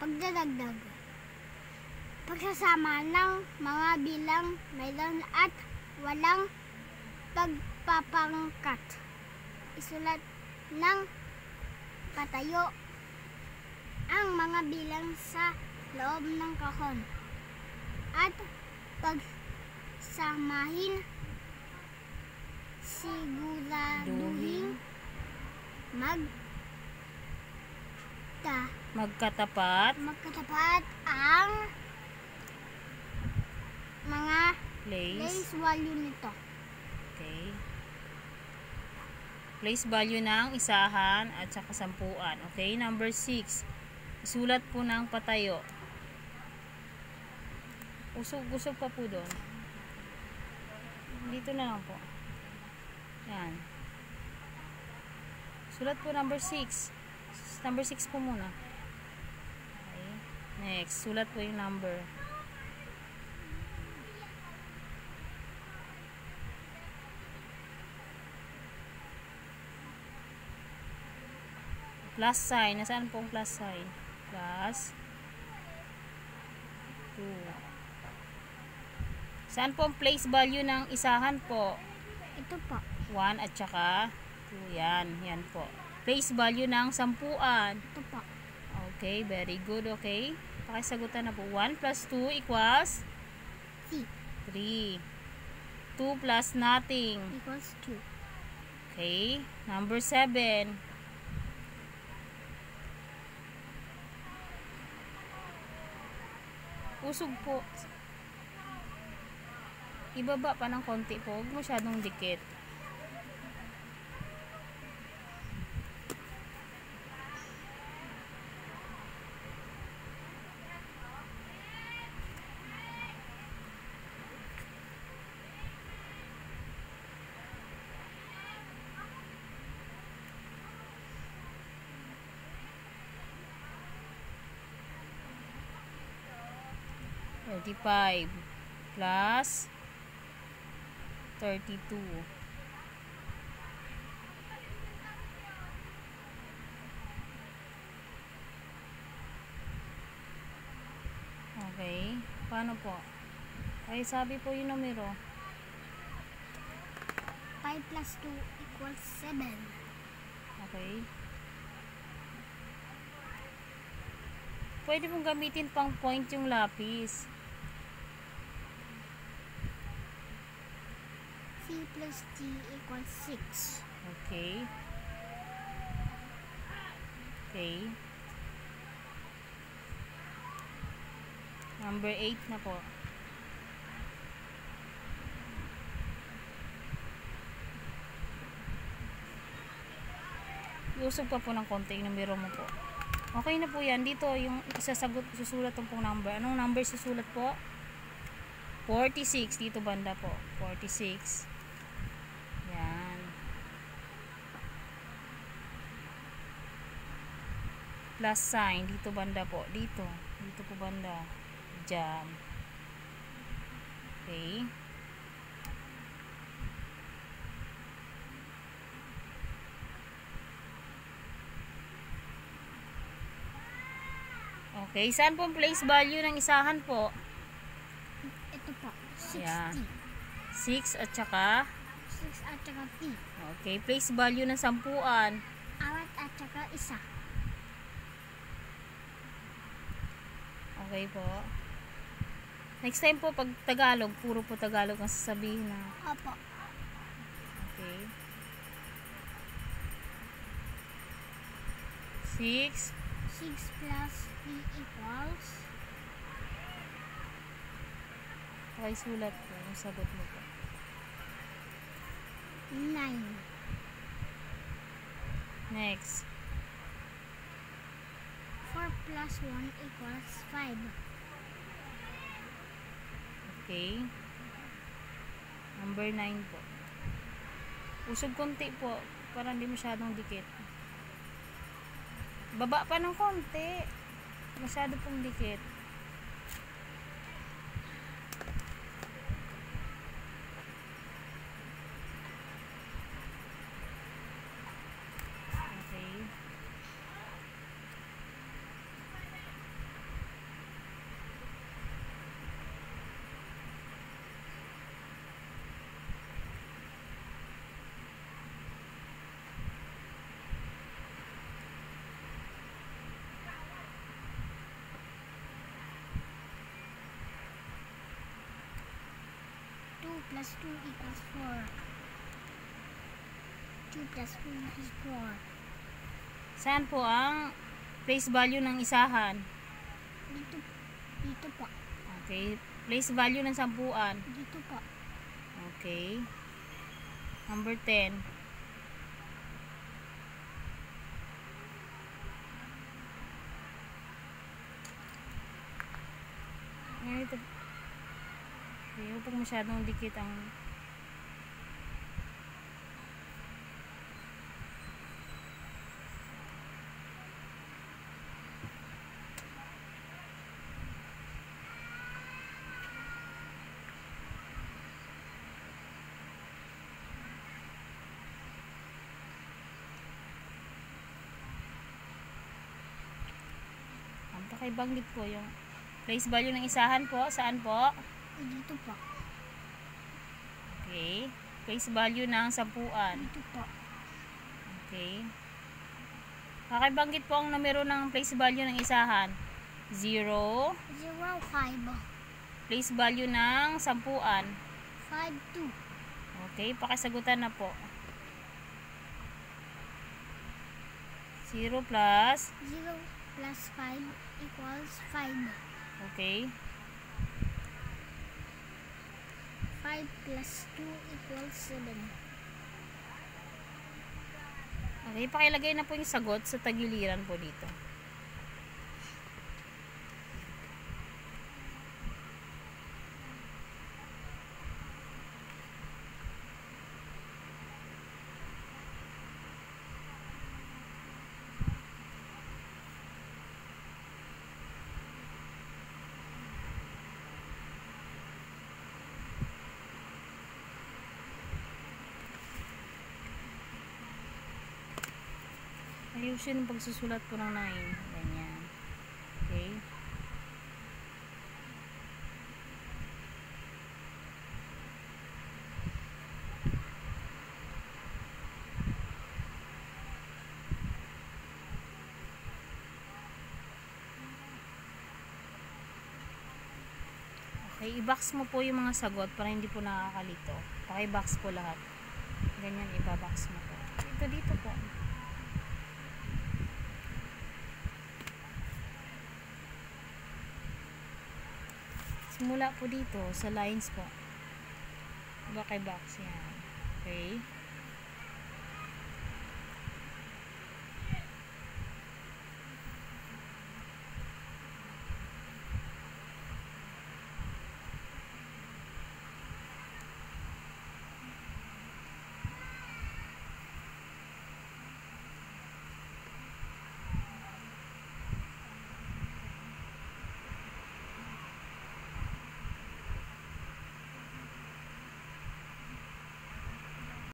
Pagdadagdag. Pagsasama ng mga bilang mayroon at walang pagpapangkat. Isulat ng patayo ang mga bilang sa loob ng kahon at pagsamahin, siguraduhin magkatapat ang mga place value nito. Okay. Place value ng isahan at saka sampuan. Okay, number 6. Isulat po ng patayo. Usog pa po doon. Dito na lang po. Yan. Sulat po number 6. Number 6 po muna. Okay. Next, sulat po yung number. Plus sign. Nasaan po ang plus sign? Plus 2. Saan po ang place value ng isahan po? Ito po. 1 at saka 2. Yan. Yan po. Place value ng sampuan. Ito po. Okay. Very good. Okay. Pakisagutan na po. 1 plus 2 equals? 3. 2 plus nothing. Equals 2. Okay. Number 7. Usog po. Ibaba pa ng konti po. Huwag masyadong dikit. $35 plus 32. Okay. Paano po? Ay, sabi po yung numero. 5 plus 2 equals 7. Okay. Pwede pong gamitin pang point yung lapis. C plus D equals 6. Okay. Okay. Number 8 na po. Iusog pa po ng konti yung numero mo po. Okay na po yan. Dito yung susulat pong number. Anong number susulat po? 46. Dito banda po. 46. Yan. Plus sign. Dito banda po. Dito. Dito po banda. Diyan. Okay. Okay. Saan po ang place value ng isahan po? Ito po. 60. Yeah. 6 at saka 6 at saka T. okay, place value ng sampuan. 4 at saka 1. Okay po. Next time po pag Tagalog, puro po Tagalog ang sasabihin na. Opo. Okay. 6 plus 3 equals okay, sulat po yung sagot mo po. 9. Next. 4 plus 1 equals 5. Okay. Number 9 po. Usog konti po para hindi masyadong dikit. Baba pa ng konti. Masyado pong dikit. Okay. plus 2 equals 4. 2 plus 4 is 4. Saan po ang place value ng isahan? Dito po. Okay. Place value ng sampuan? Dito po. Okay. Number 10. Ito. Okay, huwag masyadong dikit ang pakibanggit po yung place value ng isahan po. Saan po? Dito po. Okay. Place value ng sampuan. Dito po. Okay. Pakibanggit po ang numero ng place value ng isahan. 0. 0, 5. Place value ng sampuan. 5, 2. Okay. Pakisagutan na po. 0 plus 0 plus 5 equals 5. okay. 5 plus 2 equals 7. Okay, pakilagay na po yung sagot sa tagiliran po dito. Ayusin ang pagsusulat po ng 9. Ganyan. Okay. Okay, i-box mo po yung mga sagot para hindi po nakakalito. Paki-box po lahat. Ganyan, i-box mo po. Dito po. Simula po dito sa lines po. Paki-box yan. Okay.